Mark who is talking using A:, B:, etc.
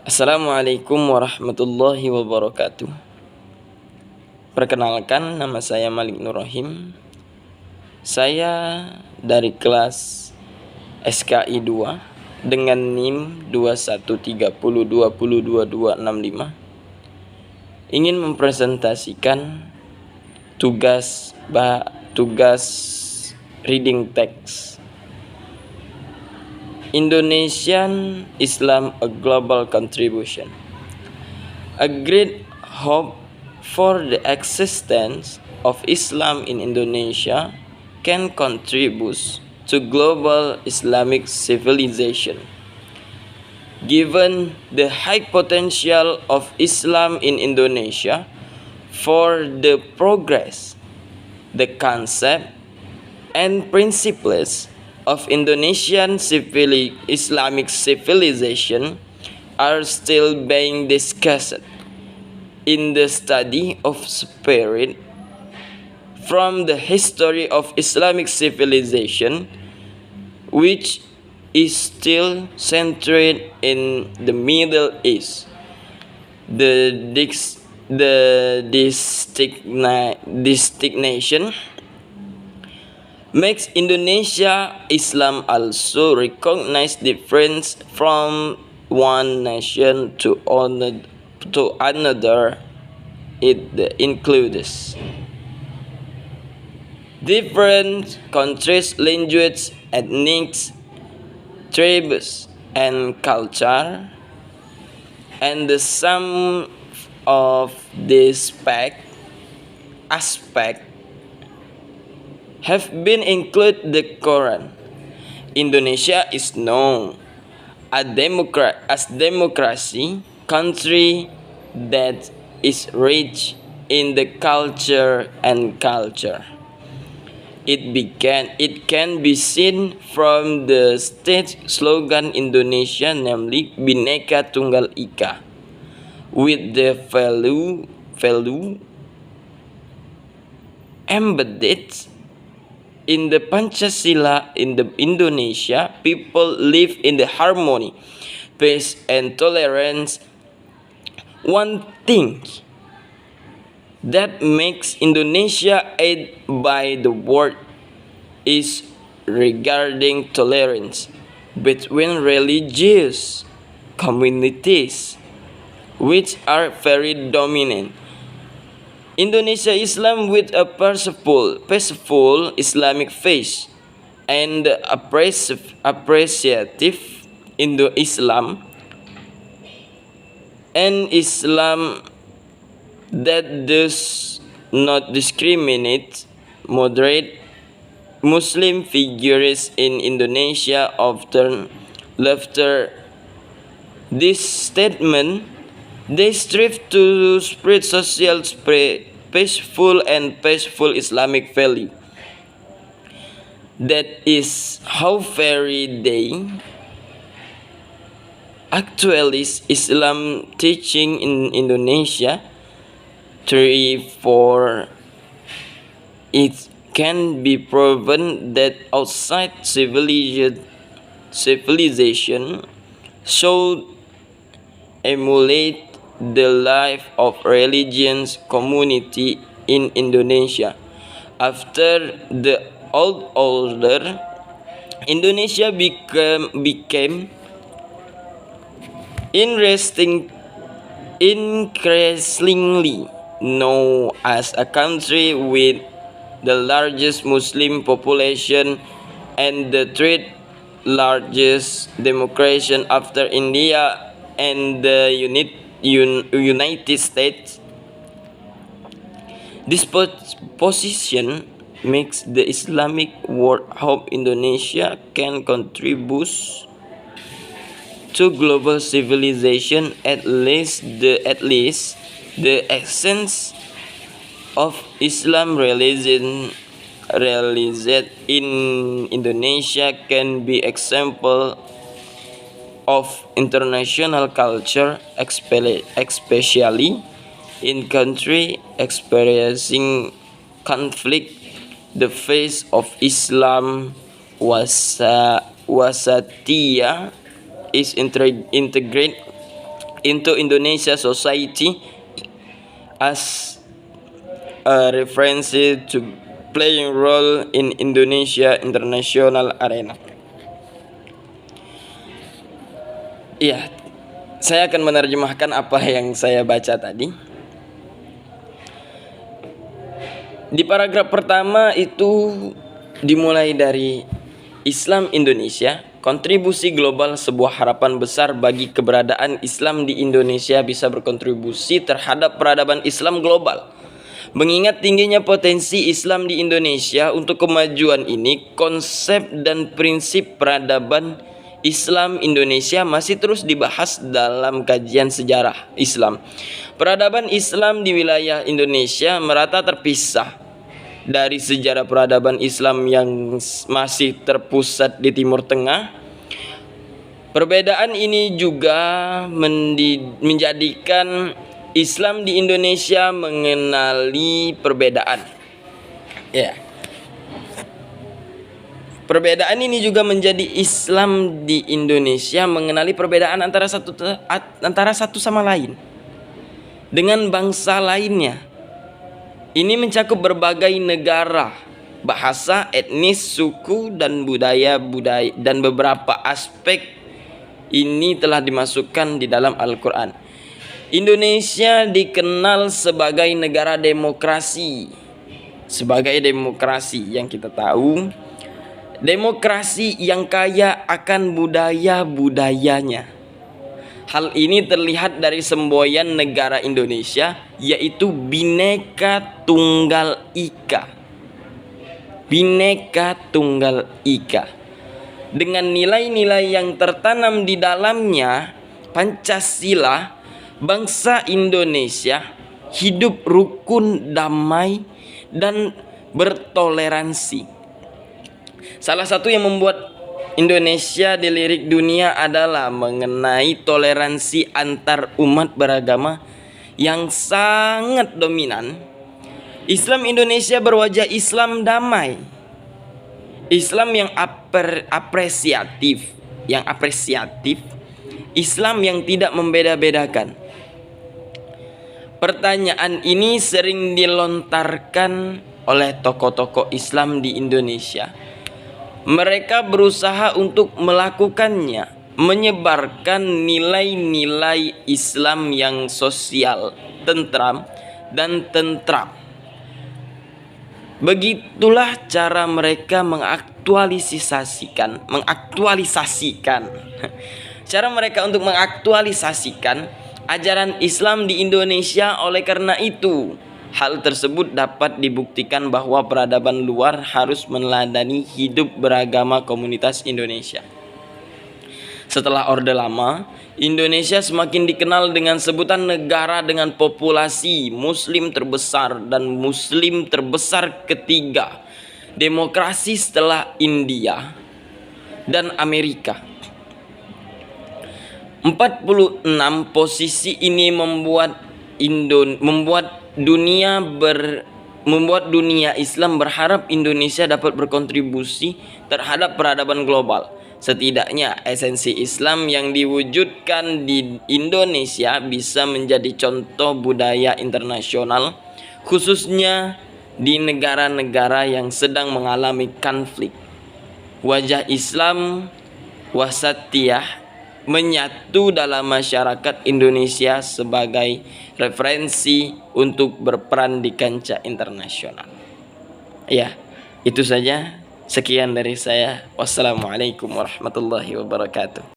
A: Assalamualaikum warahmatullahi wabarakatuh. Perkenalkan, nama saya Malik Nur Rahim. Saya dari kelas SKI 2 dengan NIM 2130202265 ingin mempresentasikan tugas reading text Indonesian Islam, a global contribution. A great hope for the existence of Islam in Indonesia can contribute to global Islamic civilization. Given the high potential of Islam in Indonesia for the progress, the concept and principles of Indonesian Islamic civilization are still being discussed in the study of spirit from the history of Islamic civilization, which is still centered in the Middle East. The designation makes Indonesia Islam also recognize difference from one nation to another. It includes different countries, language, ethnic, tribes, and culture, and the sum of these aspects have been included the Quran. Indonesia is known as democracy country that is rich in the culture. It can be seen from the state slogan Indonesia, namely Bhinneka Tunggal Ika, with the value embedded in the Pancasila. In the Indonesia, people live in the harmony, peace, and tolerance. One thing that makes Indonesia aid by the world is regarding tolerance between religious communities, which are very dominant. Indonesia Islam with a peaceful Islamic faith and appreciative Indo-Islam and Islam that does not discriminate. Moderate Muslim figures in Indonesia often laughter this statement. They strive to spread peaceful Islamic value. That is how very they actually Islam teaching in Indonesia. 3-4 it can be proven that outside civilization should emulate the life of religious community in Indonesia. After the old order, Indonesia became increasingly known as a country with the largest Muslim population and the third largest democracy after India and the United States. This position makes the Islamic world hope Indonesia can contribute to global civilization. At least the essence of Islam realized in Indonesia can be example of international culture, especially in country experiencing conflict. The face of Islam wasatiyah is integrate into Indonesia society as a reference to playing role in Indonesia international arena. Iya, saya akan menerjemahkan apa yang saya baca tadi. Di paragraf pertama itu dimulai dari Islam Indonesia, kontribusi global, sebuah harapan besar bagi keberadaan Islam di Indonesia bisa berkontribusi terhadap peradaban Islam global. Mengingat tingginya potensi Islam di Indonesia untuk kemajuan ini, konsep dan prinsip peradaban Islam Indonesia masih terus dibahas dalam kajian sejarah Islam. Peradaban Islam di wilayah Indonesia merata terpisah dari sejarah peradaban Islam yang masih terpusat di Timur Tengah. Perbedaan ini juga menjadikan Islam di Indonesia mengenali perbedaan. Perbedaan ini juga menjadi Islam di Indonesia mengenali perbedaan antara satu sama lain dengan bangsa lainnya. Ini mencakup berbagai negara, bahasa, etnis, suku, dan budaya dan beberapa aspek ini telah dimasukkan di dalam Al-Quran. Indonesia dikenal sebagai negara demokrasi. Sebagai demokrasi yang kita tahu, demokrasi yang kaya akan budaya-budayanya. Hal ini terlihat dari semboyan negara Indonesia, yaitu Bhinneka Tunggal Ika. Bhinneka Tunggal Ika. Dengan nilai-nilai yang tertanam di dalamnya, Pancasila, bangsa Indonesia hidup rukun, damai, dan bertoleransi. Salah satu yang membuat Indonesia dilirik dunia adalah mengenai toleransi antar umat beragama yang sangat dominan. Islam Indonesia berwajah Islam damai, Islam yang apresiatif, Islam yang tidak membeda-bedakan. Pertanyaan ini sering dilontarkan oleh tokoh-tokoh Islam di Indonesia. Mereka berusaha untuk melakukannya, menyebarkan nilai-nilai Islam yang sosial, tentram, dan tentram. Begitulah cara mereka mengaktualisasikan cara mereka untuk mengaktualisasikan ajaran Islam di Indonesia. Oleh karena itu, hal tersebut dapat dibuktikan bahwa peradaban luar harus meneladani hidup beragama komunitas Indonesia. Setelah Orde Lama, Indonesia semakin dikenal dengan sebutan negara dengan populasi Muslim terbesar dan Muslim terbesar ketiga, demokrasi setelah India dan Amerika. 46 posisi ini membuat dunia Islam berharap Indonesia dapat berkontribusi terhadap peradaban global. Setidaknya esensi Islam yang diwujudkan di Indonesia bisa menjadi contoh budaya internasional, khususnya di negara-negara yang sedang mengalami konflik. Wajah Islam wasatiyah menyatu dalam masyarakat Indonesia sebagai referensi untuk berperan di kancah internasional. Ya, itu saja. Sekian dari saya. Wassalamualaikum warahmatullahi wabarakatuh.